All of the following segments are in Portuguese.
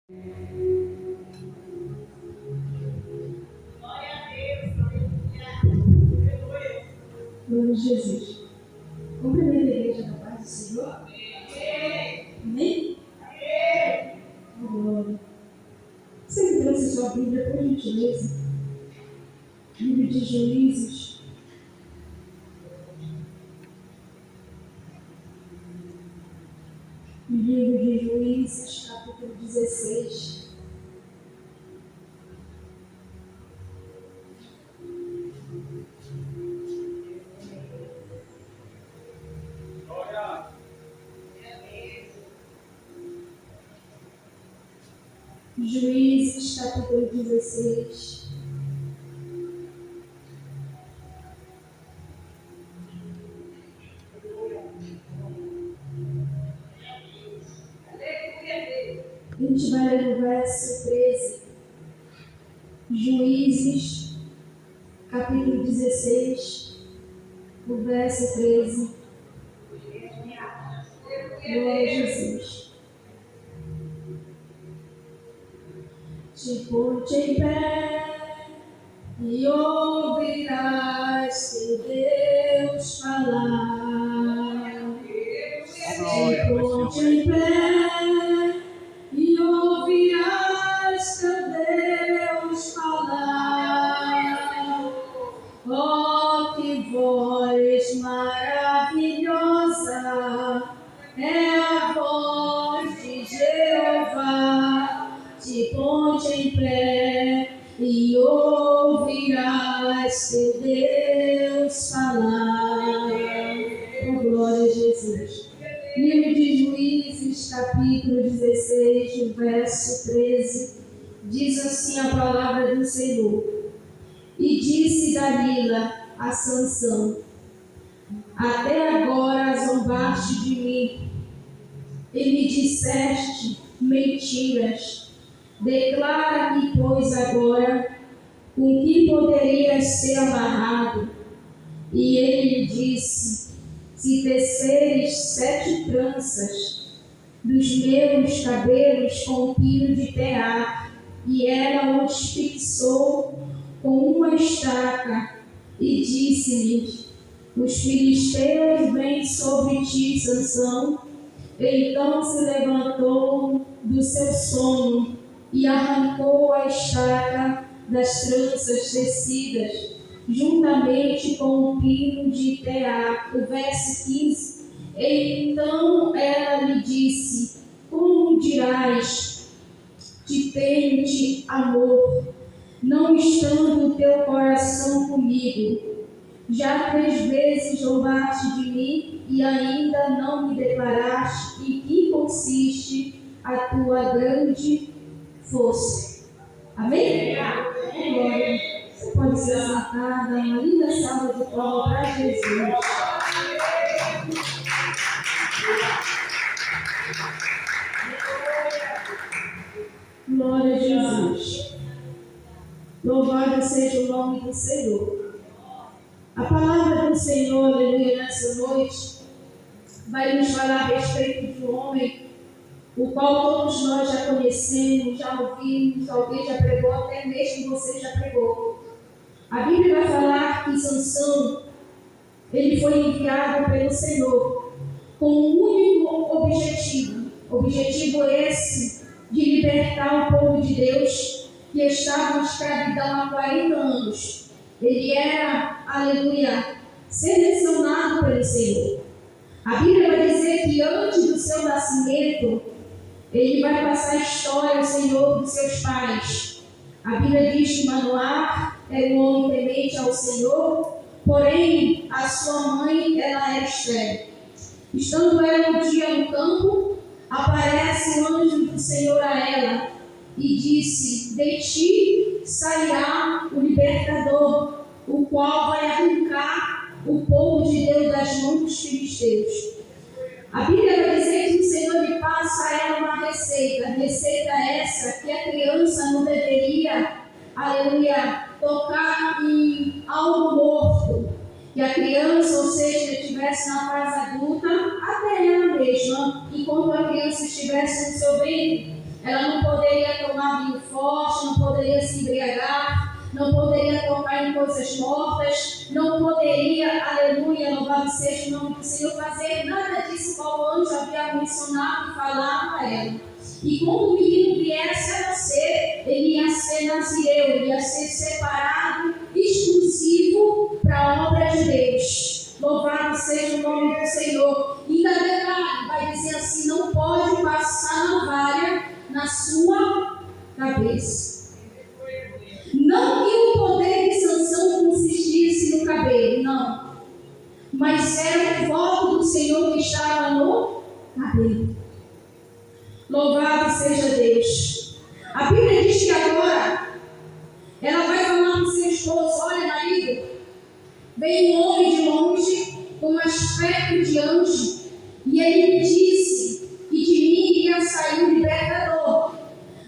Glória a Jesus. Cumprimento a igreja da paz do Senhor. Amém? Glória. Você que trouxe sua Bíblia, por gentileza. Livro de Juízes. Livro de Juízes, capítulo 16. Juízes, capítulo 16. A gente vai ler no verso 13. Juízes, capítulo 16, o verso 13. Glória a Jesus. Te ponte em pé e ouvirás teu Deus falar. Te ponte em pé e ouvirás teu Deus falar. Oh, que voz maravilhosa é a voz de Jeová. Te ponte em pé e ouvirás teu Deus falar. Oh, glória a Jesus. Livro de Juízes, capítulo 16, o verso 13, diz assim a palavra do Senhor. E disse Dalila a Sansão: até agora zombaste de mim e me disseste mentiras. Declara-me, pois, agora com que poderias ser amarrado. E ele lhe disse: se teceres 7 tranças dos meus cabelos com um pino de tear. E ela os fixou com uma estaca e disse-lhe: os filisteus vêm sobre ti, Sansão. Então se levantou do seu sono e arrancou a estaca das tranças tecidas, juntamente com o pino de tear. O verso 15. Então ela lhe disse: como dirás, te tenho-te amor, não estando o teu coração comigo? Já 3 vezes zombaste de mim e ainda não me declaraste em que consiste a tua grande força. Amém? Glória. Você pode ser sentada, uma linda salva de palmas para Jesus. Glória a Jesus. Louvado seja o nome do Senhor. A palavra do Senhor, aleluia, nessa noite, vai nos falar a respeito de um homem, o qual todos nós já conhecemos, já ouvimos, alguém já pregou, até mesmo você já pregou. A Bíblia vai falar que Sansão, ele foi enviado pelo Senhor com um único objetivo esse de libertar o povo de Deus que estava em escravidão há 40 anos. Ele era, aleluia, selecionado pelo Senhor. A Bíblia vai dizer que antes do seu nascimento, ele vai passar a história ao Senhor dos seus pais. A Bíblia diz que Manoá era um homem temente ao Senhor, porém a sua mãe, ela era estéril. Estando ela um dia no campo, aparece o anjo do Senhor a ela e disse: de ti sairá o libertador, o qual vai arrancar o povo de Deus das mãos dos filisteus. A Bíblia vai dizer que o Senhor lhe passa a ela uma receita essa que a criança não deveria, aleluia, tocar em algo morto, que a criança, ou seja, estivesse na fase adulta, até ela mesma, enquanto a criança estivesse no seu ventre, Ela não poderia tomar vinho forte, não poderia se embriagar, não poderia tocar em coisas mortas, não poderia, aleluia, louvado seja o nome do Senhor, fazer nada disso qual o anjo havia mencionado e falado a ela. E quando o menino viesse a nascer, ele ia ser nazireu, ele ia ser separado, exclusivo para a obra de Deus. Louvado seja o nome do Senhor. E ainda detalhe, vai dizer assim, não pode passar navalha na sua cabeça. Não que o poder de Sansão consistisse no cabelo, não. Mas era o voto do Senhor que estava no cabelo. Louvado seja Deus. A Bíblia diz que agora ela vai falar para o seu esposo: olha, marido, veio um homem de longe com um aspecto de anjo, e ele me disse que de mim iria sair um libertador.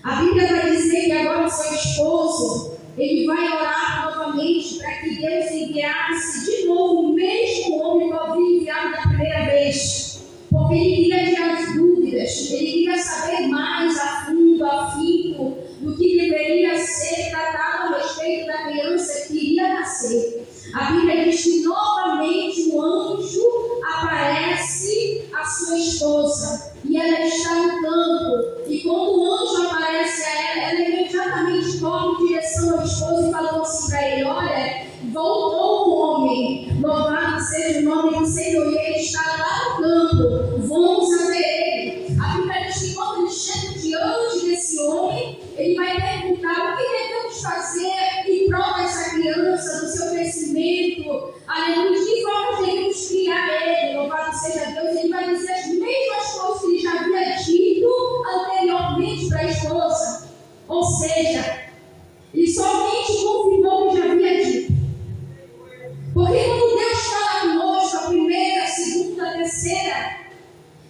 A Bíblia vai dizer que agora o seu esposo, ele vai orar novamente para que Deus enviasse de novo o mesmo homem que havia enviado da primeira vez. Porque ele queria tirar as dúvidas, ele queria saber mais a fundo, afinco, do que deveria ser tratado a respeito da criança que iria nascer. A Bíblia diz que novamente o anjo aparece à sua esposa e ela está no campo. E quando o anjo aparece a ela, ela imediatamente corre em direção ao esposo e falou assim para ele: olha, voltou o homem, louvado seja o nome do Senhor, e ele está lá no campo, vamos a ver ele. A Bíblia diz que quando ele chega diante desse homem, ele vai perguntar: o que devemos fazer em prol dessa criança, do seu crescimento, aleluia, de que forma devemos criar ele, louvado seja Deus. Ele vai dizer as mesmas coisas que ele já havia dito anteriormente para a esposa, ou seja, ele somente confirmou o que já havia dito. Porque quando Deus fala conosco, a primeira, a segunda, a terceira,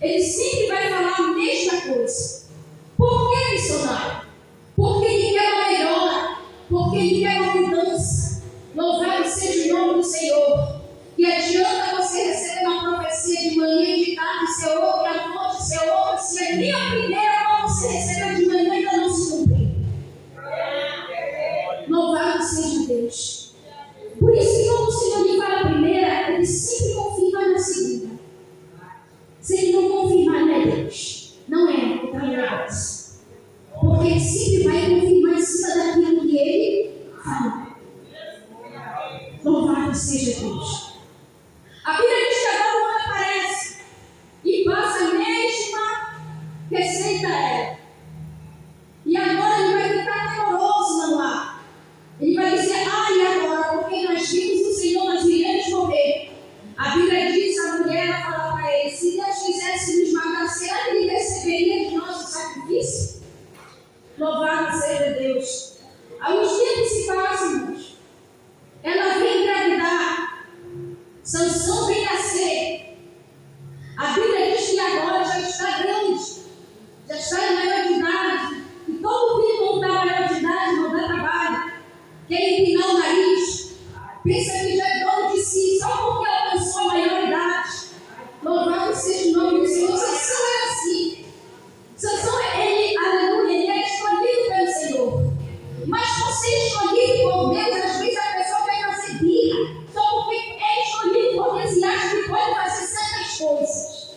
ele sempre vai falar a mesma coisa. Por que, missionário? Porque ele quer uma melhora, porque ele quer uma mudança. Louvado seja o nome do Senhor. E adianta você receber uma profecia de manhã e de tarde, ser outra, à noite, ser outra, se é nem a primeira qual você recebeu de manhã ainda não se cumpriu. Louvado seja Deus. Por isso que quando o Senhor lhe fala a primeira, ele sempre confirma na segunda. Se ele não confirmar, não é Deus. Não é outra negócio. Porque ele sempre vai confirmar em cima daquilo que ele fala. Louvado seja Deus. A Bíblia diz que agora o homem aparece e passa a mesma receita a ela. E agora ele vai ficar temoroso no ar. Ele vai dizer: e agora? Porque nós vimos o Senhor, nós iremos morrer. A Bíblia diz, a mulher fala para ele: se Deus quisesse nos matar, será que ele receberia de nós o sacrifício? Louvado seja Deus. Aí os tempos se passam, irmãos. Ela vem engravidar. Sansão vem nascer. A Bíblia diz que agora já está grande, já está em maior de idade. E todo filho não está maior de idade, não dá trabalho. Quer empinar o nariz, pensa que já é dono de si, só porque alcançou a maioridade. Louvado seja o nome do Senhor. Sansão é assim. Sansão ele, aleluia, ele é escolhido pelo Senhor. Mas você é escolhido por Deus, às vezes a pessoa vai fazer birra, só porque é escolhido por Deus e acha que pode fazer certas coisas.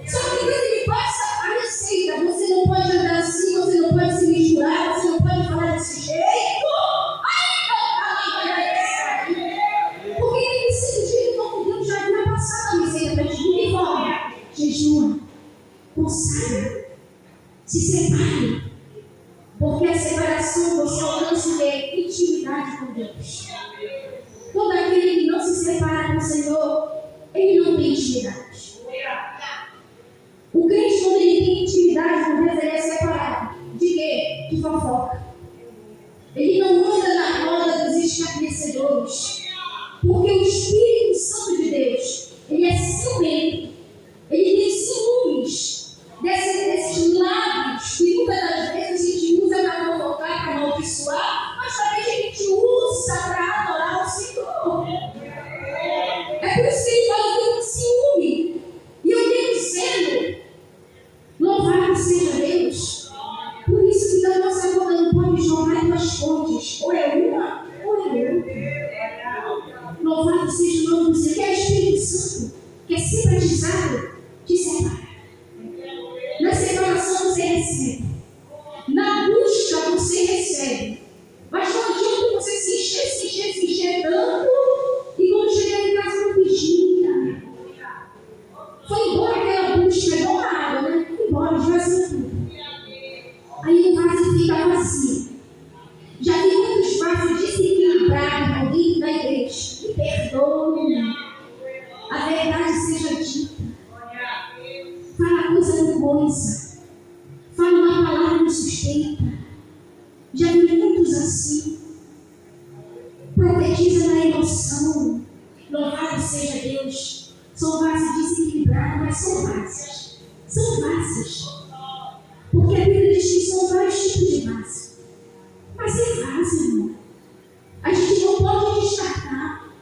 Só que Deus ele passa a receita. Você não pode andar assim, você não pode se misturar, você não pode falar desse jeito. Porque ele precisa de como Deus já havia passado a receita. Mas de que forma? Jejua, consagra, se separe. Porque a separação você alcança o quê? Intimidade com Deus. Todo aquele que não se separa com o Senhor, ele não tem intimidade. O crente, quando ele tem intimidade com Deus, ele é separado. De quê? De fofoca. Ele não anda na roda dos escarnecedores. Porque o Espírito Santo de Deus, ele é ciumento. Ele tem ciúmes desses lábios que muitas das vezes a gente usa para provocar, para amaldiçoar, mas também a gente usa para adorar o Senhor. É por isso que ele fala que eu tenho ciúme. E eu tenho sendo. Louvado seja Deus. fontes, ou é uma ou é outra. Louvado seja o nome do Senhor. Quer Espírito Santo, quer ser batizado, te separa. Na separação você recebe, na busca você recebe. Mas não adianta você se encher tanto e quando chegar em casa não pedir. Foi embora aquela busca, igual a água, né? Foi embora, esvaziou tudo. Aí o vaso fica vazio. Já vi muitos vasos desequilibrados dentro da igreja. Me perdoe. A verdade seja dita. Fala coisa com coisa. Fala uma palavra que sustenta. Já vi muitos assim. Profetiza na emoção. Louvado seja Deus. São vasos desequilibrados, mas são vasos. São vasos. Porque a Bíblia diz que são vários tipos de vasos. Mas é vaso, irmão. A gente não pode descartar.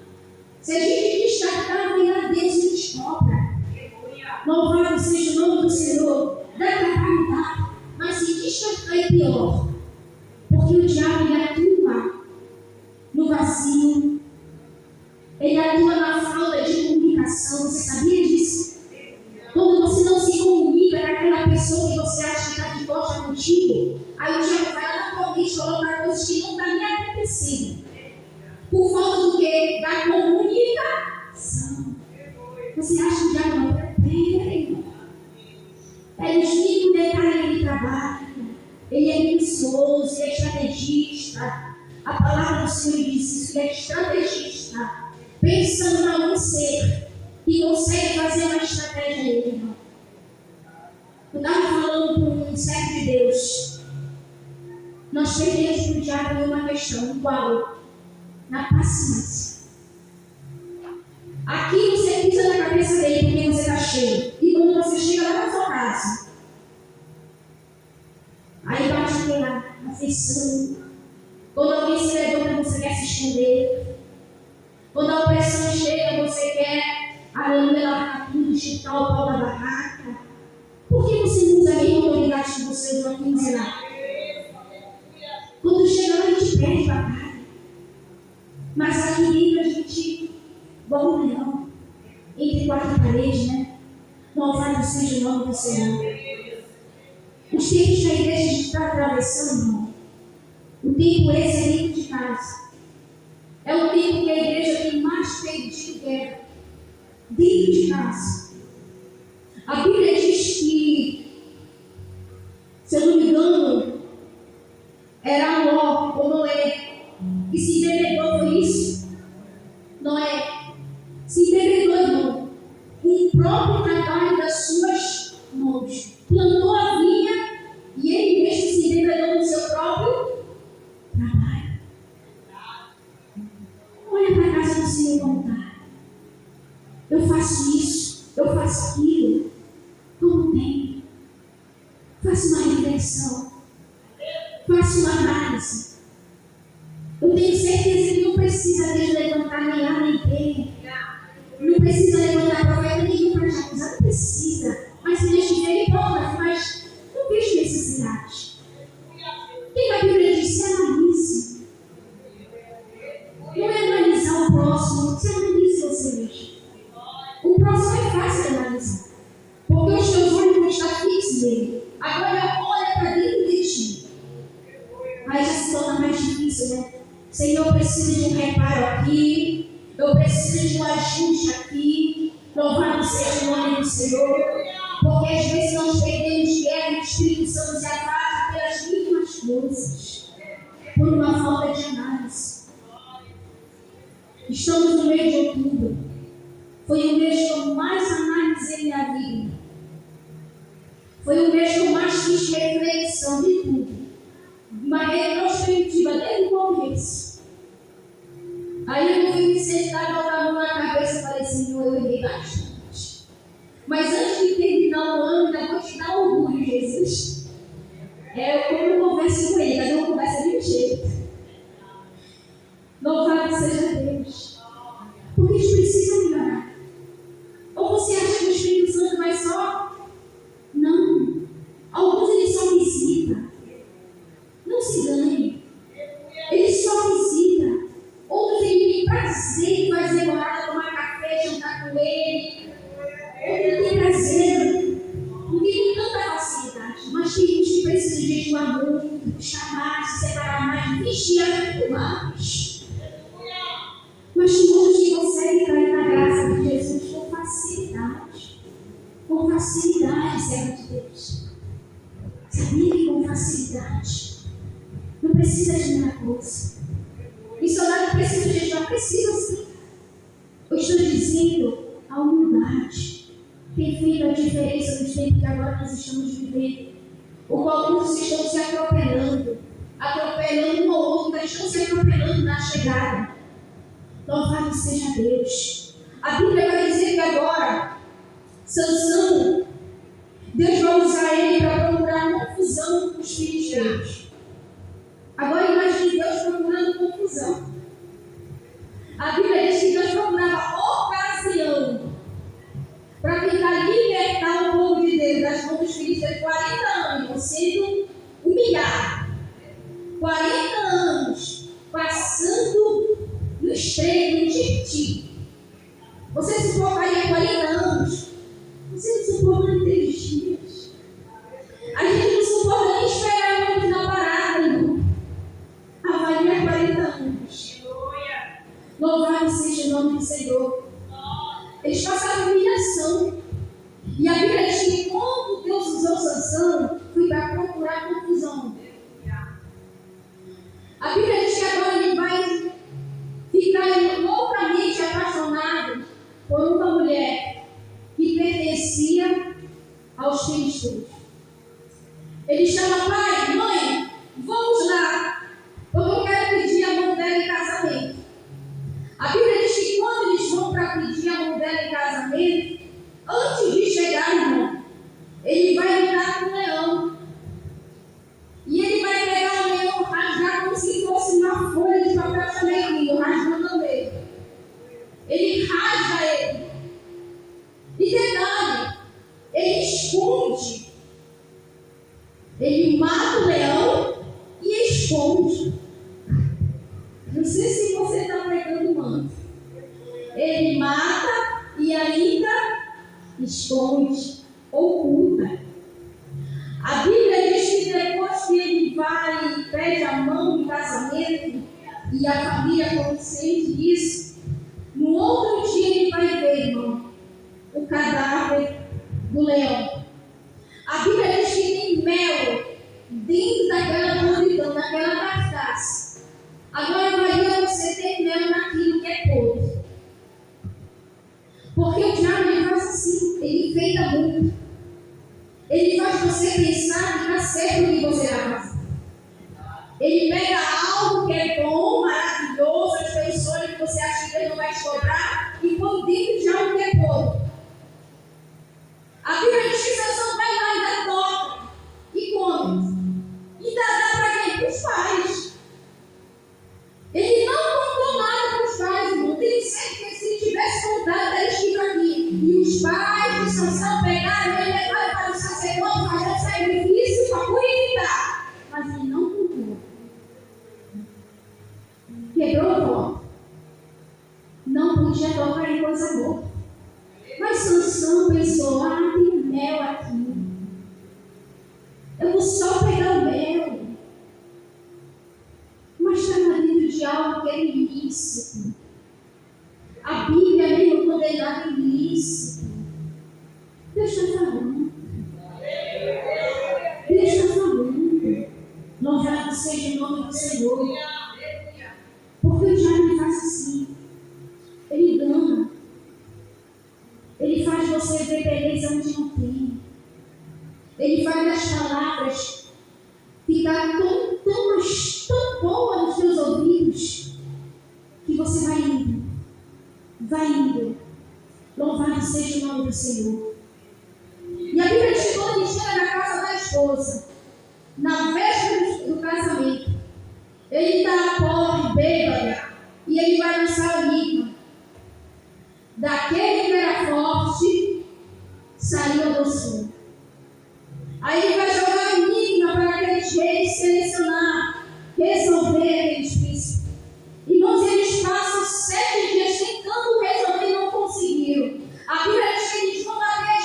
Se a gente descartar, vem a Deus e nos cobra. Louvado seja o nome do Senhor. Dá trabalho, dá. Mas se descartar é pior. Porque o diabo ele atua no vazio. Ele atua na falta de comunicação. Você sabia disso? Quando você não se comunica com aquela pessoa que você acha que está de costa contigo, aí o diabo vai lá na tua mente colocar coisas que não estão nem acontecendo. Por falta do quê? Da comunicação. Você acha que o diabo não peraí. É os mínimos detalhes que ele trabalha. Ele é minucioso, ele é estrategista. A palavra do Senhor diz isso, ele é estrategista. Pensando na um ser que consegue fazer uma estratégia nele, irmão. Eu estava falando com um servo de Deus. Nós perdemos para o diabo em uma questão, qual? Na paciência. Aqui você pisa na cabeça dele porque você está cheio. E quando você chega lá na sua casa, aí bate aquela aflição. Quando alguém se levanta, você quer se esconder. Quando a opressão chega, você quer arremelar tudo, chutar o pau da barraca. Por que você não usa a mesma autoridade que você usou aqui no Senado? Quando chega lá, a gente perde, papai. Mas aqui dentro a gente, igual um leão, entre quatro paredes, né? Louvado seja o nome do Senhor. Os tempos que a igreja está atravessando, irmão, o tempo esse é dentro de casa. É o tempo que a igreja tem mais perdido guerra. Dentro de casa. A Bíblia diz que, se eu não me engano, era Ló ou Noé que se embebedou, foi isso? Noé se embebedou, irmão, com o próprio trabalho das suas mãos. Plantou a vinha e ele mesmo se embebedou no seu próprio trabalho. Olha para a casa do Senhor como está. Eu faço isso, eu faço aquilo. Como tem? Faça uma reflexão. Faça uma análise. Eu tenho certeza que não precisa Deus levantar nem A nem B. Não precisa levantar profeta nenhum para te acusar. Não precisa. Mas se Deus quiser, ele pode. Mas não vejo necessidade. Quem a Bíblia diz? Se analise. Não é analisar o próximo. Se analise você mesmo. O próximo é fácil de analisar. Porque os teus olhos vão estar fixos nele. Agora olha para dentro de ti. Aí já se torna mais difícil, né? Senhor, eu preciso de um reparo aqui. Eu preciso de um ajuste aqui. Louvado seja o nome do Senhor. Porque às vezes nós perdemos guerra e o Espírito Santo nos afasta pelas mínimas coisas. Por uma falta de análise. Estamos no mês de outubro. Foi o mês que eu mais analisei minha vida. Foi o mês que eu mais fiz reflexão de tudo. Uma retrospectiva desde o começo. Aí eu fui me sentar, botar a mão na cabeça e falei, Senhor, eu errei bastante. Mas antes de terminar o ano, ainda vou te dar orgulho, Jesus. Como eu converso com ele, mas eu converso de um jeito. Louvado seja Deus. Porque a gente precisa melhorar. Ou você acha que o Espírito Santo vai só? Não. Alguns ele só visita. Não se engane. jejuar muito, buscar mais, se separar mais, vigiar muito mais. Mas tem muitos que conseguem cair na graça de Jesus com facilidade. Com facilidade, servo de Deus. Sabia que com facilidade. Não precisa de muita coisa. Missionário precisa de jejuar, precisa sim. Eu estou dizendo a humildade tem feito a diferença nos tempos que agora nós estamos vivendo. O qual muitos estão se atropelando um ao outro, mas estão se atropelando na chegada. Louvado seja Deus. A Bíblia vai dizer que agora, Sansão, Deus vai usar ele para procurar confusão com os filisteus. Agora imagine Deus procurando confusão. A Bíblia diz que Deus procurava ocasião para tentar libertar o povo de Deus das mãos dos filisteus. 40 anos sendo humilhado. 40 anos passando no estreito, no Tiriti. Você suportaria 40 anos? Você não suporta em 3 dias. A gente não suporta nem esperar muito na parada, irmão. Avalia 40 anos. Louvado seja o nome do Senhor. Eles passaram humilhação. E a Bíblia diz que quando Deus usou Sansão, foi para procurar confusão. A Bíblia diz que agora ele vai ficar loucamente apaixonado por uma mulher que pertencia aos filisteus. Ele chama: pai, mãe, vamos lá, porque eu quero pedir a mão dela em casamento. A Bíblia diz que quando eles vão para pedir a mão dela em casamento, antes de chegar, irmão, ele vai lidar com o leão. E ele vai pegar o leão, rasgar como se fosse uma folha de papel chameguinho, rasgando no meio. Ele rasga ele. E detalhe, ele esconde. Ele mata o leão e esconde. Não sei se você está pregando manto. Ele mata e ainda esconde, oculta. A Bíblia diz que depois que ele vai e pede a mão em casamento, e a família consciente disso, no outro dia ele vai ver, irmão, o cadáver do leão. A Bíblia diz que tem mel dentro daquela podridão, daquela carcaça. Agora imagina você ter mel naquilo que é podre. Porque o diabo ele faz assim, ele enfeita muito. Ele faz você pensar que está certo o que você vai fazer. Ele pega algo que é bom, maravilhoso, as teus sonhos que você acha que ele não vai te cobrar, e põe dentro de algo que é podre. A Bíblia diz que Sansão vai lá e ainda toca e come. E dá para quem? Para os pais. Ele não contou nada para os pais, irmão. Tenho certeza que se ele tivesse contado, era escrito aqui. E os pais de Sansão pegaram ele e levaram para o sacerdote fazer o sacrifício para purificar. Mas ele não contou. Quebrou o pó. Não podia tocar em coisa boa. Mas Sansão pensou: tem mel aqui. Eu vou só pegar o mel. Mas está dentro de algo que é ilícito. A Bíblia mesmo condenada ilícito. Deus está falando. Deus está falando. Louvado seja o nome do Senhor. Porque o diabo faz assim. Ele engana. Ele faz você ver beleza onde não tem. Ele faz as palavras ficar tão boa nos teus ouvidos que você vai indo. Vai indo. Louvado seja o nome do Senhor. E a Bíblia diz que quando ele chega na casa da esposa, na véspera do casamento, ele está pobre, bêbado, e ele vai lançar o enigma. Daquele que era forte, saiu a doçura. Aí ele vai jogar o enigma para aqueles reis selecionar, resolver aqueles príncipes. Irmãos, eles passam 7 dias tentando resolver e não conseguiram. A Bíblia diz que eles vão bater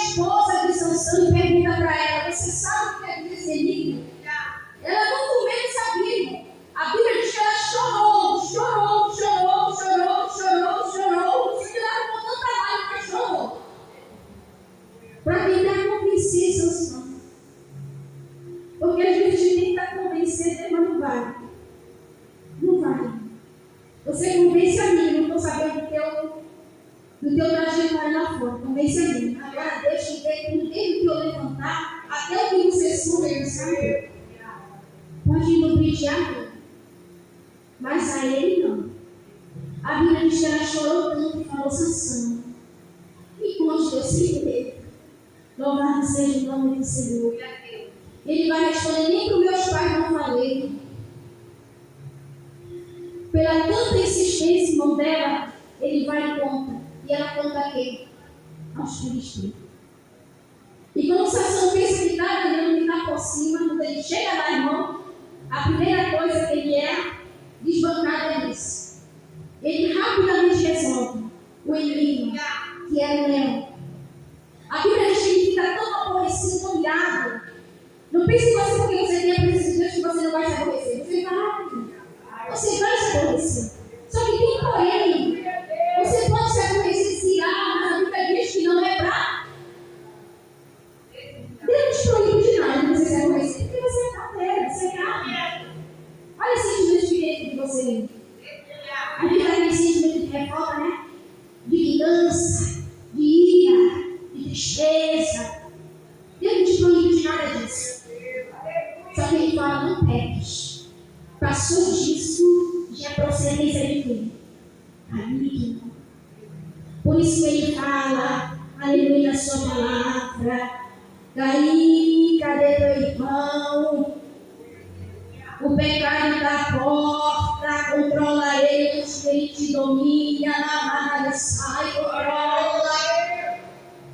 o teu trajetório lá fora. Convence a mim. Agora Deus te dê tudo, desde que eu levantar até o que você suma e sabe. Pode nutrir a mim, mas a ele não. A Bíblia diz que ela chorou tanto e falou: Sansão, me conte teu segredo. Louvado seja o nome do Senhor. Ele vai responder: nem para os meus pais não falei. Pela tanta insistência, irmão dela, ele vai e conta. E ela conta a quem? Aos filisteus. E quando Sansão pensa que está ganhando, que está por cima, quando ele chega lá, irmão, a primeira coisa que ele é desbancado é isso. Ele rapidamente resolve o enigma, que era o leão. A Bíblia diz que ele fica tão aborrecido, tão irado. Não pense em você porque você tem a presença de Deus que você não vai se aborrecer. Você vai, você vai se aborrecer. Só que tem porém. Você pode se aborrecer, se irar, mas a Bíblia diz que não é para Deus te proíbe de nada você se aborrecer, porque você é cadeira, você é carne. Olha esse sentimento de dentro de você. A Bíblia tem esse sentimento de revolta, né? De vingança, de ira, de tristeza. Deus não te proíbe de nada disso. Só que ele fala: não peques. Passou disso, já é procedência de quem? Amigo. Por isso que ele fala, aleluia, na sua palavra. Daí, cadê teu irmão? O pecado da porta, controla ele antes que ele te domine. Na sai, controla.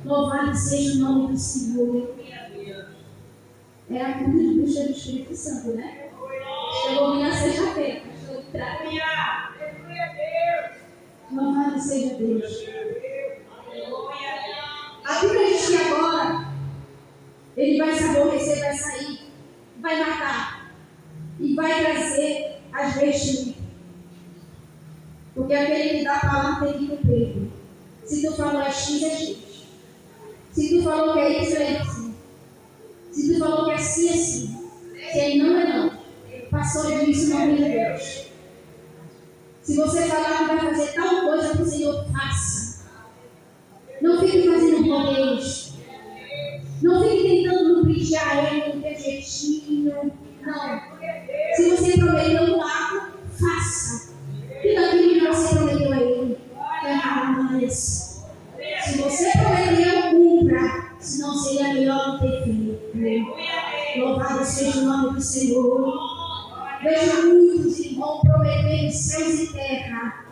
Louvado seja o nome do Senhor. É a cura de bruxa do Espírito Santo, né? Chegou na sexta-feira. Louvado seja Deus. A Bíblia diz que agora ele vai se aborrecer, vai sair, vai matar e vai trazer as vestimentas. Porque aquele que dá a palavra tem que cumprir. Se tu falou é X, é X. Se tu falou que é isso, é isso. Se tu falou que é sim, é sim. Se ele não, é não. Passou disso, não de Deus. Se você falar que vai fazer tal coisa que o Senhor faça, não fique fazendo rodeios. Não fique tentando lubrificar ele com teu jeitinho. Não. Se você prometeu um ato, faça. Tudo aquilo que você prometeu a ele. Mais. Se você prometeu, cumpra. Senão seria melhor não ter feito. Louvado seja o nome do Senhor. Vejo muitos irmãos prometendo céus e terra.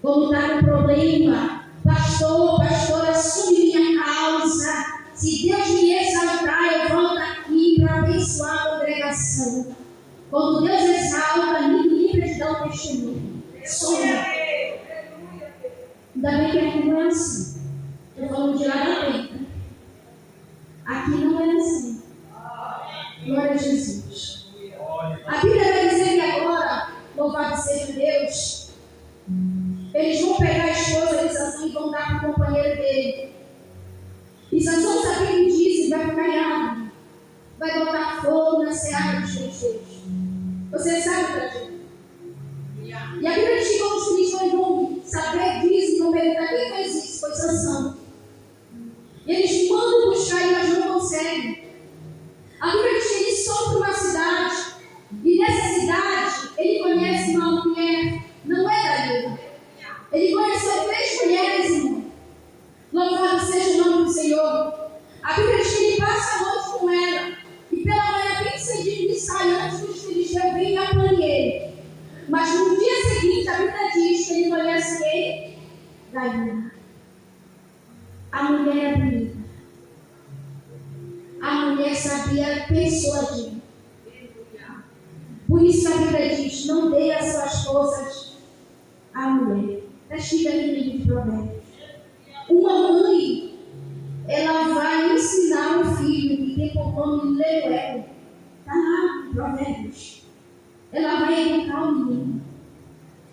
Quando está com problema, pastor, assume minha causa. Se Deus me exaltar, eu volto aqui para abençoar a congregação. Quando Deus exalta, me livra de dar um testemunho. Sonha. Ainda bem que aqui não é assim. Estou falando de lá da frente. Aqui não é assim. Glória a Jesus. A Bíblia vai dizer que agora, louvado seja Deus, eles vão pegar a esposa de Sansão e vão dar para o companheiro dele. E Sansão sabendo disso, vai ficar irado. Vai botar fogo na seara dos filisteus. Você sabe, Brasil? E a Bíblia diz que quando os filisteus vão saber disso, vão perguntar: quem fez isso? Foi Sansão. E eles mandam buscar e mas não conseguem. A Bíblia diz que ele sobe para uma cidade. E nessa cidade, ele conhece uma mulher, não é dali. Ele conheceu 3 mulheres, irmão. Louvado seja o nome do Senhor. A Bíblia diz que ele passa a noite com ela. E pela manhã, bem cedinho, ele sai antes que os filisteus venham e apanhem ele. Mas no dia seguinte, a Bíblia diz que ele conhece quem? Dalila. A mulher é bonita. A mulher sabia persuadir. Por isso a Bíblia diz: não dê as suas forças à mulher. Está escrito aqui no livro de Provérbios. Uma mãe, ela vai ensinar o filho que tem por nome Leuel. Está lá em Provérbios. Ela vai educar o menino.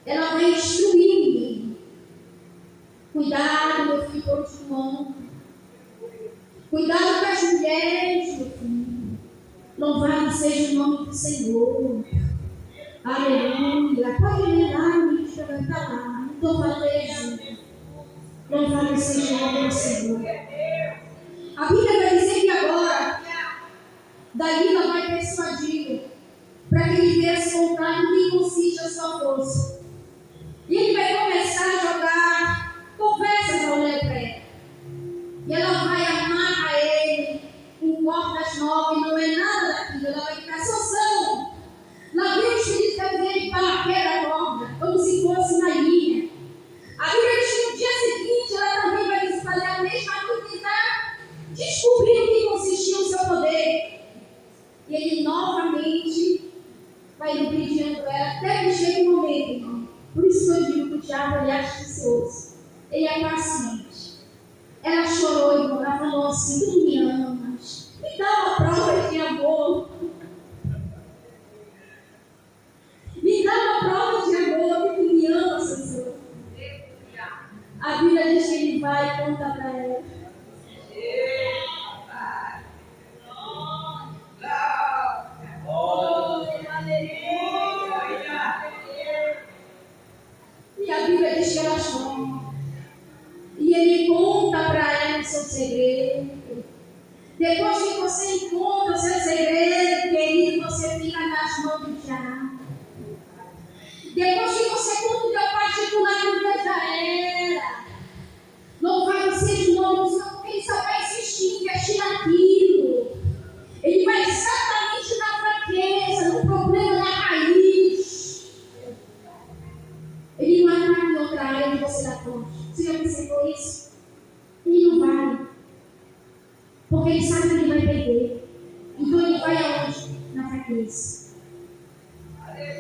Ela vai instruir o menino. Cuidado, meu filho, continuando. Cuidado com as mulheres, meu filho. Louvado seja o nome do Senhor. Aleluia. Pode ler lá, o ministro vai estar lá. Não estou falando isso. Louvado seja o nome do Senhor. A Bíblia vai dizer que agora Dalila vai persuadi-lo para que ele viesse contar no que consiste a sua força. E ele vai começar a jogar conversas ao lepre. E ela vai amar a ele com cordas novas, não é nada daquilo. Ela vai ficar soção. Lá vem o Espírito vai dele para aquela corda, como se fosse uma linha. A Bíblia diz que no dia seguinte ela também vai fazer a mesma coisa, tentar descobrir o que consistia o seu poder. E ele novamente vai lubrificando ela até que chegue o momento, irmão. Por isso que eu digo que o diabo ele é astucioso. Ele é paciente. Ela chorou, irmão. Ela falou assim: tu me amas. Me dá uma prova de amor. Me dá uma prova de amor que tu me amas, Senhor. A Bíblia diz que ele vai e conta para ela. E a Bíblia diz que ela chora. E ele conta para ela o seu segredo. Depois que você encontra o seu segredo, querido, você fica nas mãos do diabo. Depois que você conta o teu particular, o Deus já era. Louvado seja o nome do Senhor, porque ele só vai insistir, investir naquilo. Ele vai exatamente na fraqueza, no problema, na raiz. Ele não vai entrar em outra área de você dar conta. Você já percebeu isso? Ele não vai. Porque ele sabe que ele vai perder. Então ele vai aonde? Na fraqueza.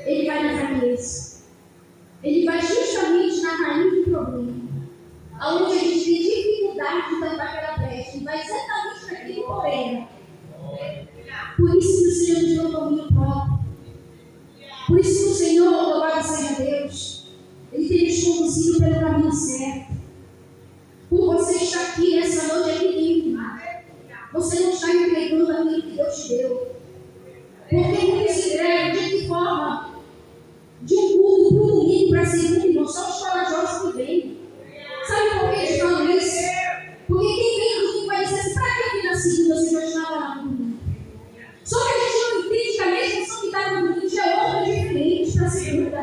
Ele vai na fraqueza. Ele vai justamente na raiz do problema. Onde a gente tem dificuldade de tampar aquela brecha. Ele vai exatamente naquele problema. Por isso que o Senhor nos deu domínio próprio. Por isso que o Senhor, louvado seja Deus, Ele tem nos conduzido pelo caminho certo. Por você estar aqui nessa noite aqui dentro, você não está entregando aquilo que Deus te deu. Porque muitos se entregam de que forma? De um culto para um domingo, para a segunda, irmão, só os corajosos que vêm. Sabe por que eu falo isso? Porque quem vem no domingo vai dizer assim: para que vir na segunda se eu estava lá no domingo? Só que a gente não entende que a mesma função que está no domingo já é outra diferente para a segunda.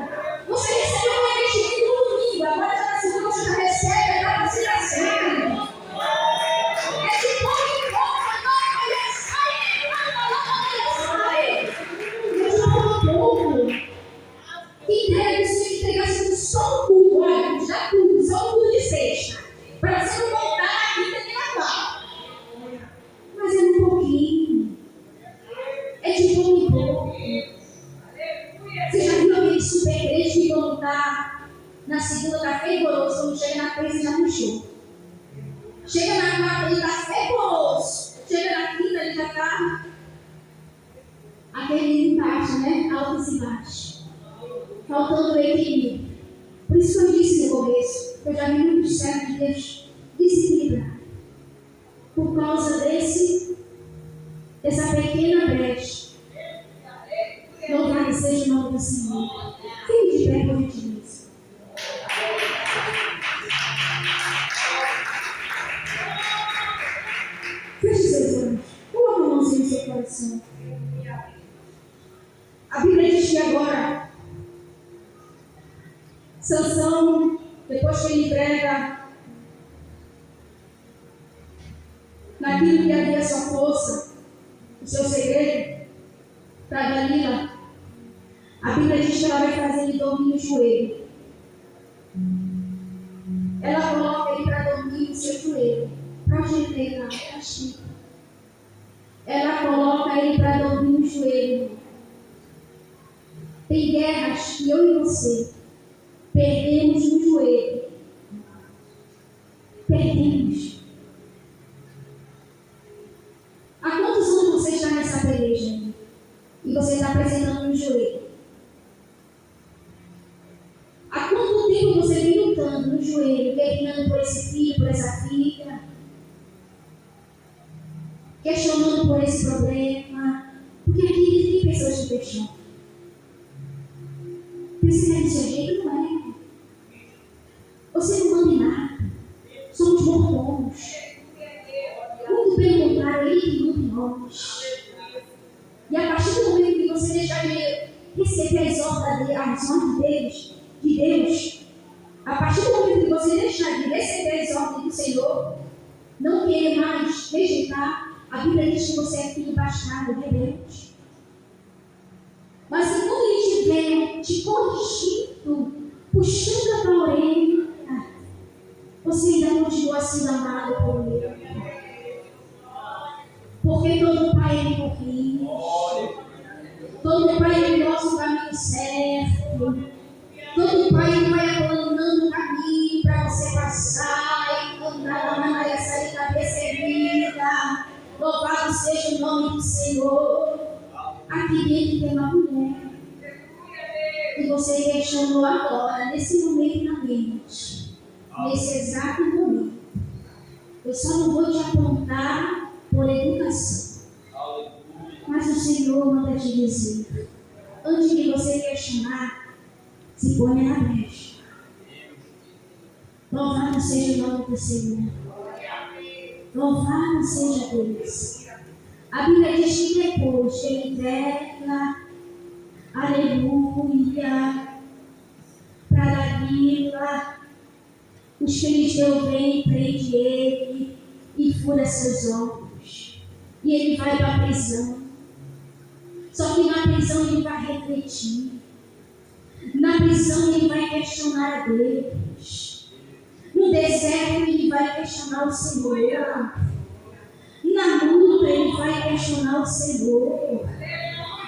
Você recebeu um investimento no domingo, agora já na segunda você já recebe a capacitação. É de pouco em pouco, agora quem deve se entregar só um culto, olha, já culto, só um culto de sexta, para você não voltar na quinta nem na quarta. Mas é um pouquinho, é de pouco em pouco. Você já viu aquele super crente que quando está na segunda está fervoroso, quando chega na terça já puxou. Chega na quarta ele está fervoroso, chega na quinta ele já está aquele empate, né? Altos e baixos. Faltando o equilíbrio. Por isso que eu disse no começo, eu já vi muitos servos de Deus desequilibrados. Por causa dessa pequena brecha. Louvado seja o nome do Senhor. Fique de pé por gentileza. Feche seus olhos. Coloque a mãozinha no seu coração. A Bíblia diz que agora Sansão, depois que ele entrega naquilo que havia sua força, o seu segredo, para Dalila, a Bíblia diz que ela vai fazer ele dormir no joelho. Ela coloca ele para dormir no seu joelho. Para onde ele treinar? Ela coloca ele para dormir no joelho. Tem guerras que eu e você perdemos no joelho. Perdemos. Há quantos anos você está nessa peleja? E você está apresentando no joelho? Há quanto tempo você vem lutando no joelho, guerreando por esse filho, por essa filha? Questionando por esse problema? Porque aqui tem pessoas que questionam. Pensa que é do seu jeito, não é? Você não manda em nada. nós. E a partir do momento que você deixar de receber as ordens de Deus, a partir do momento que você deixar de receber as ordens do Senhor, não querer mais rejeitar, a Bíblia diz que você é filho bastardo, rebelde. Mas enquanto ele estiver te corrigindo, puxando para a orelha, você ainda continua sendo amado por ele. Porque todo pai ele corrige. Todo pai ele mostra o caminho certo. Todo pai ele vai abandonando o caminho para você passar e andar na essa cabeça erguida. Louvado seja o nome do Senhor. Aqui dentro tem uma mulher. E você questionou agora, nesse momento na mente. Nesse exato momento. Eu só não vou te apontar por educação. Mas o Senhor manda te dizer, antes de você questionar, se ponha na brecha. Louvado seja o nome do Senhor. Louvado seja Deus. A Bíblia diz que depois que ele entrega, aleluia, para a vila, os filisteus vêm, prende ele e fura seus olhos. E ele vai para a prisão. Só que na prisão ele vai refletir. Na prisão ele vai questionar a Deus. No deserto ele vai questionar o Senhor. Na luta ele vai questionar o Senhor.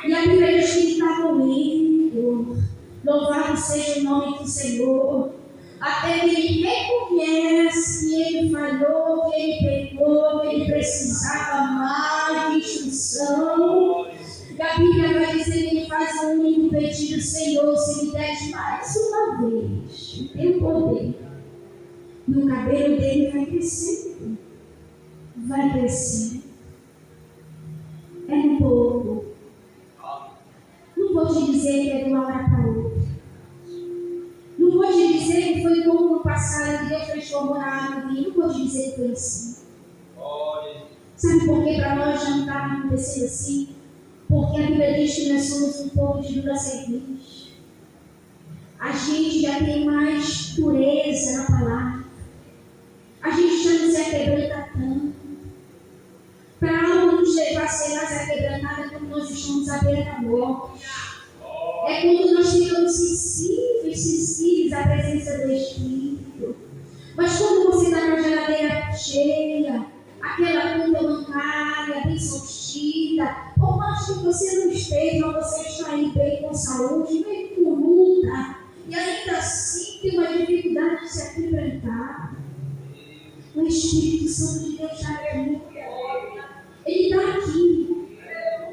E a Bíblia diz que ele está doendo. Louvado seja o nome do Senhor. Até que ele reconhece que ele falhou, que ele pecou, que ele precisava mais de instrução. E a Bíblia vai dizer que ele faz um único pedido: Senhor, se me deres mais uma vez o teu poder, e o cabelo dele vai crescer. Vai crescer. É um pouco. Não vou te dizer que é de uma hora para outra. Não vou te dizer que foi como no passado que Deus transformou na água. Não vou te dizer que foi assim. Sabe por que para nós já não está acontecendo assim? Porque a Bíblia diz que nós somos um povo de duras cerviz. A gente já tem mais pureza na palavra. A gente já não se aquebranta tanto. Para algo nos levar a ser mais aquebrantada quando nós estamos à beira da morte. É quando nós ficamos sensíveis à presença do Espírito. Mas quando você está com a geladeira cheia, aquela conta bancária bem sustida, por mais que você não esteja, você está aí bem com saúde, bem com luta, e ainda assim tem uma dificuldade de se aquebrantar. O Espírito Santo de Deus está aqui. Ele está aqui.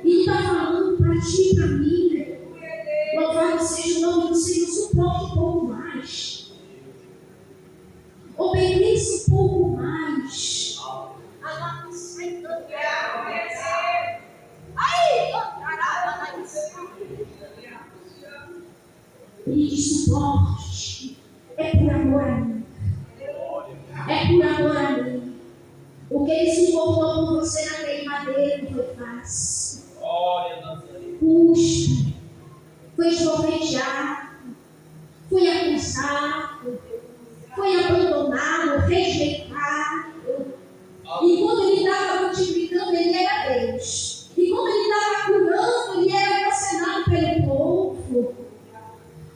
Ele está falando para ti e para mim. Louvado seja o nome do Senhor. Suporte um pouco mais. Obedeça um pouco mais. Ele diz: suporte. É por amor a mim. É por amor a mim. O que ele suportou por você na queimadeira não foi fácil. Custo. Foi escorrejado. Foi acusado. Foi abandonado, rejeitado. E quando ele estava multiplicando, ele era Deus. E quando ele estava curando, ele era vacinado pelo povo.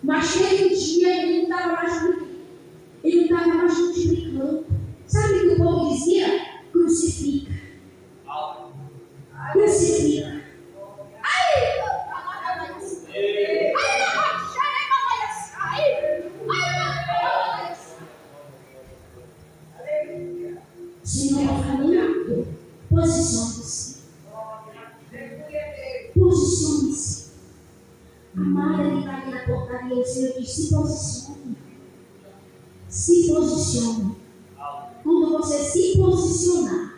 Mas naquele dia ele não estava mais multiplicando. Sabe o que o povo dizia? Crucifica. Crucifica. Senhor, falando, posicione-se. Posicione-se. Amada que está ali na portaria, o Senhor diz: se posicione. Se posicione. Quando você se posicionar,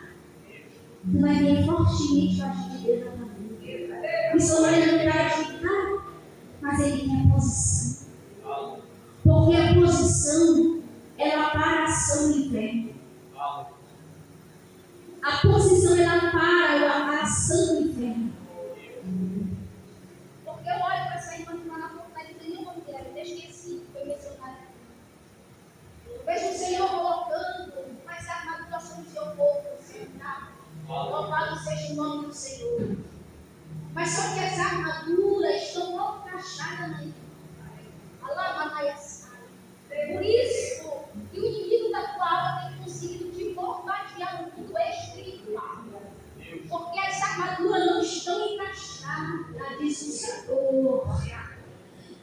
tu vai ver fortemente a partir de Deus na tua vida. O Senhor não vai te mas Ele tem a posição. Porque a posição, ela para a ação do inferno. A posição, ela para a ação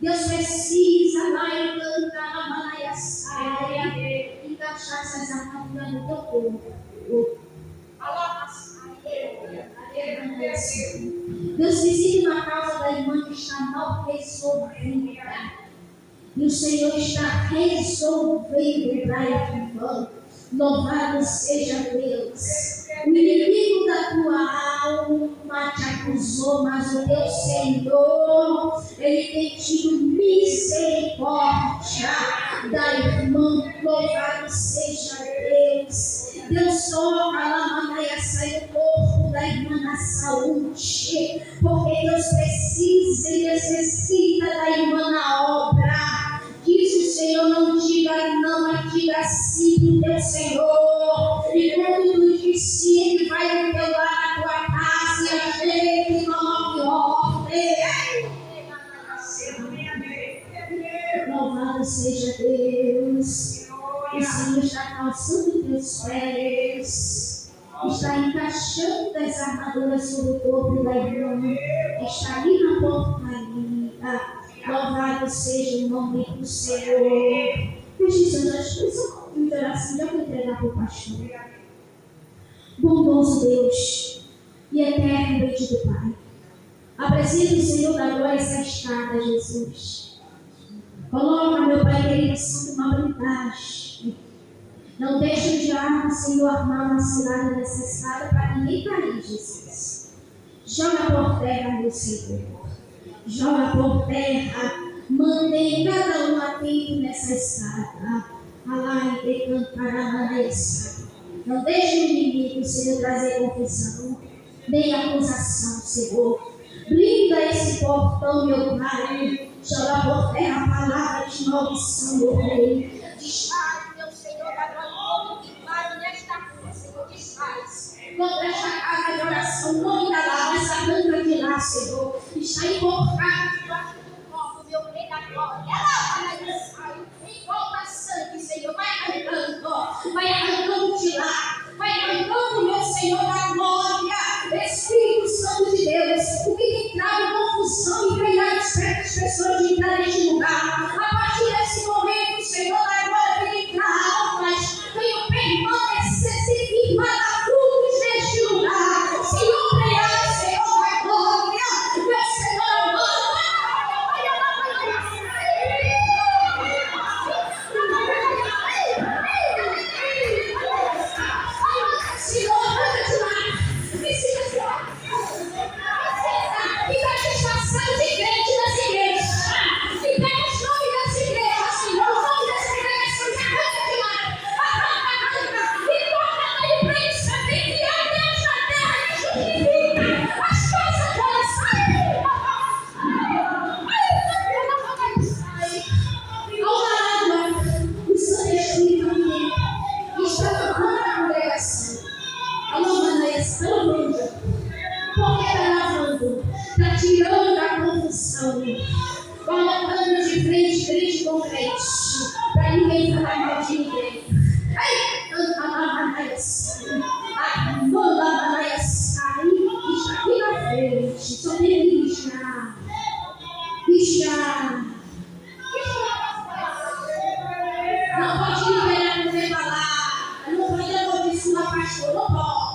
Deus precisa lá encantar a manaia saia, encaixar essas armaduras no teu corpo. Deus visita na casa da irmã que está mal resolvida. E o Senhor está resolvendo para a irmã. Louvado seja Deus. O inimigo da tua alma te acusou, mas o teu Senhor, Ele tem tido misericórdia da irmã. Louvado seja Deus. Deus toca lá, manaia, sai do corpo da irmã na saúde, porque Deus precisa e necessita da irmã na obra. Diz o Senhor, não diga não, mas diga sim do teu Senhor. E quando tu diz sim, Ele vai no teu lar, na tua casa, e a gente coloque ordem. Louvado seja Deus. O Senhor está calçando teus pés, está encaixando as armaduras sobre o corpo da irmã, está ali na portaria. Louvado seja o nome do Senhor. Feche seus olhos, só uma oração, já vou entregar para o pastor. Bondoso Deus e eterno bendito Pai, apresenta o Senhor da glória essa escada, Jesus. Coloca, meu Pai querido, santo, uma blindagem. Não deixe o diabo, Senhor, armar uma cilada necessária para ninguém cair, Jesus. Joga por terra, meu Senhor. Joga por terra. Mantém cada um atento nessa escada. Alai e cantará nessa. Não deixe o inimigo, Senhor, trazer confusão, nem acusação, Senhor. Blinda esse portão, meu Pai. Joga por terra a palavra de maldição, meu Rei. Desfaz, meu Senhor, da glória que vai nesta rua, Senhor, desfaz. Contra esta casa de oração, não da lá, essa branca de lá, Senhor. Está enforcado debaixo do corpo, meu Rei da glória. Ela vai sair, envolta sangue, Senhor, vai arrancando de lá, vai arrancando, meu Senhor, da glória. Espírito Santo de Deus, o que tem trago confusão e criar espera as pessoas de entrar neste lugar. A partir desse momento, Senhor, da glória, vem entrar almas, venham permanecer, se firmar na cruz neste lugar. Senhor, creai, Senhor, da glória, meu Senhor, amado. Senhor, anda de lá. Está tirando da confusão, colocando de frente, crente com crente, para ninguém falar mal de ninguém. Ai, canta lá, Manaias, a Manaias, aí está aqui na frente, só tem que vigiar, vigiar. Não pode liberar no meu falar, não pode amaldiçoar pastor, não pode.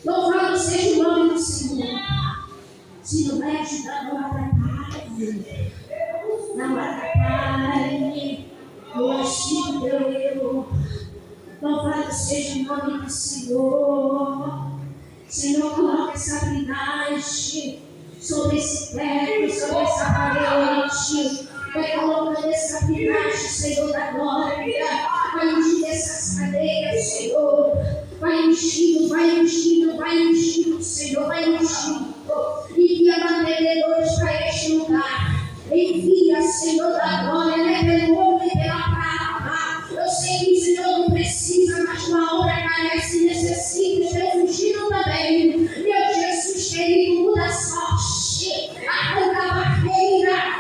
Louvado seja o nome do Senhor. Se não vai ajudar, não atrapalhe. Não atrapalhe. Eu acho teu. Louvado seja o nome do Senhor. Senhor, coloca essa blindagem sobre esse teto, sobre essa parede. Vai colocando essa blindagem, Senhor da glória. Vai ungir essas cadeiras, Senhor. Vai ungindo, Senhor, vai ungindo. Envia mantenedores para este lugar. Envia, Senhor da glória, né? Pelo homem e pela palavra. Eu sei que o Senhor não precisa, mas uma hora carece e necessita. Esteja ungindo também. Meu Jesus querido, muda a sorte. Arranca a barreira.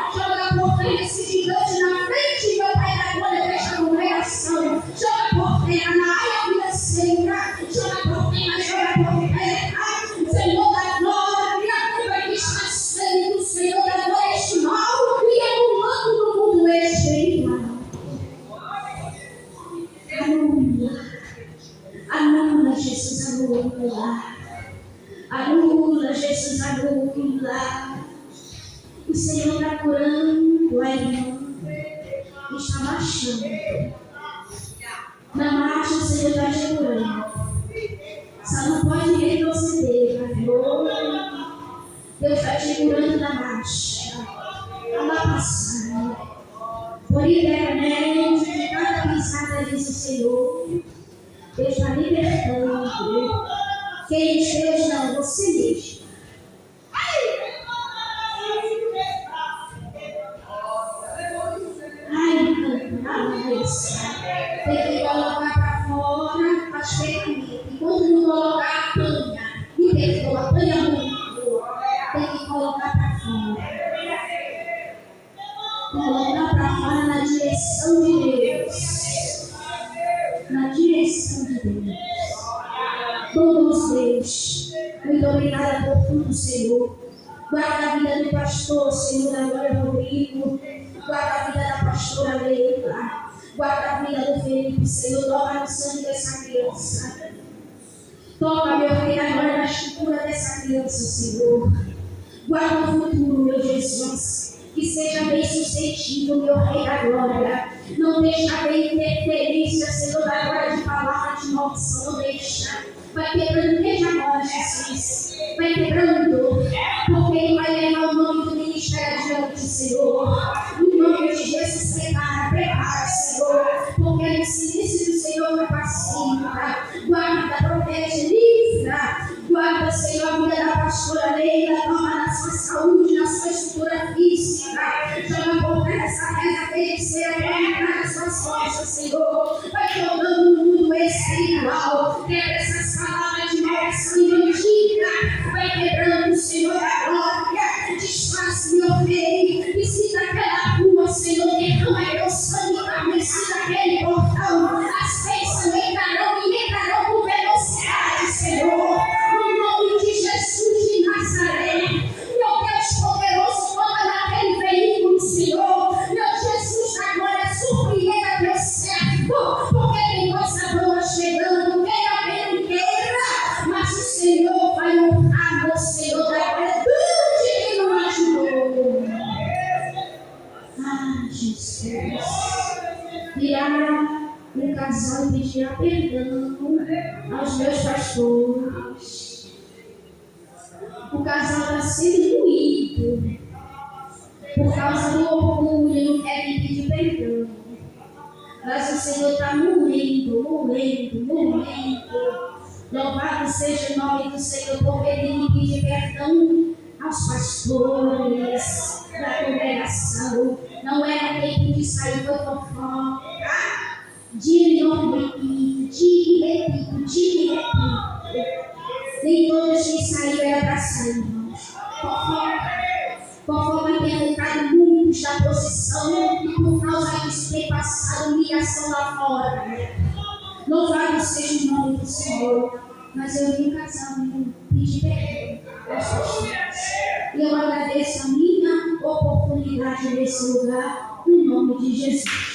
está marchando. Na marcha o Senhor está segurando. Só não pode retroceder, mas Deus está segurando na marcha. Ela passando. Por inteiramente de cada pisada, diz o Senhor. Deus está libertando. Quem os teus não, você mesmo. Tem que colocar para fora as ferramentas. Enquanto não colocar, apanha. E perdoa, apanha muito. Tem que colocar para fora. Colocar para fora na direção de Deus. Na direção de Deus. Todos Deus. Muito obrigada por tudo, Senhor. Guarda a vida do pastor, Senhor, agora Rodrigo. Guarda a vida da pastora Leila. Guarda a vida do Felipe, Senhor. Toca no sangue dessa criança. Toca, meu rei, agora na estrutura dessa criança, Senhor. Guarda o futuro, meu Jesus. Que seja bem sucedido, meu rei da glória. Não deixa haver interferência, Senhor, da glória de palavra de maldição. Não deixa. Vai quebrando desde agora, Jesus. Vai quebrando. Porque Ele vai levar o nome do ministério adiante, Senhor. No nome de Jesus, prepara, Senhor. Porque no silêncio do Senhor vai pacificar. Guarda, protege, livra. Guarda, Senhor, a vida da pastora Leila. Toma na sua saúde, na sua estrutura física. Joga por terra essa reza feiticeira para entrar nas suas forças, Senhor. Vai tornando o mundo espiritual. Quebra essas palavras de maldição antiga. Vai quebrando, Senhor, da glória. Desfaça, meu rei. Visita aquela rua, Senhor. Derrama teu sangue carmesí daquele portão. As bênçãos entrarão com velocidade, Senhor. No nome de Jesus de Nazaré. Meu Deus poderoso, toca naquele veículo, Senhor. Meu Jesus da glória, surpreenda teu servo. Porque tem coisa boa chegando. Queira, quem não queira. Mas o Senhor vai honrar, meu Senhor da glória. Que não ajudou. Ah, Jesus. Virá um casal e pedirá perdão aos meus pastores. O casal está sendo doído por causa do orgulho, não quer me pedir perdão. Mas o Senhor está morrendo. Louvado seja o nome do Senhor, porque Ele me pede perdão aos pastores da congregação. Não era tempo de sair, foi fofoca. Diga não repito. Nem todos que saíram era para sair, irmãos. Fofoca tem arrancado muitos da posição e por causa disso tem passado humilhação lá fora. Louvado seja o nome do Senhor. Mas eu vim casar, pedir perdão aos pastores. E eu agradeço a minha oportunidade nesse lugar, no nome de Jesus.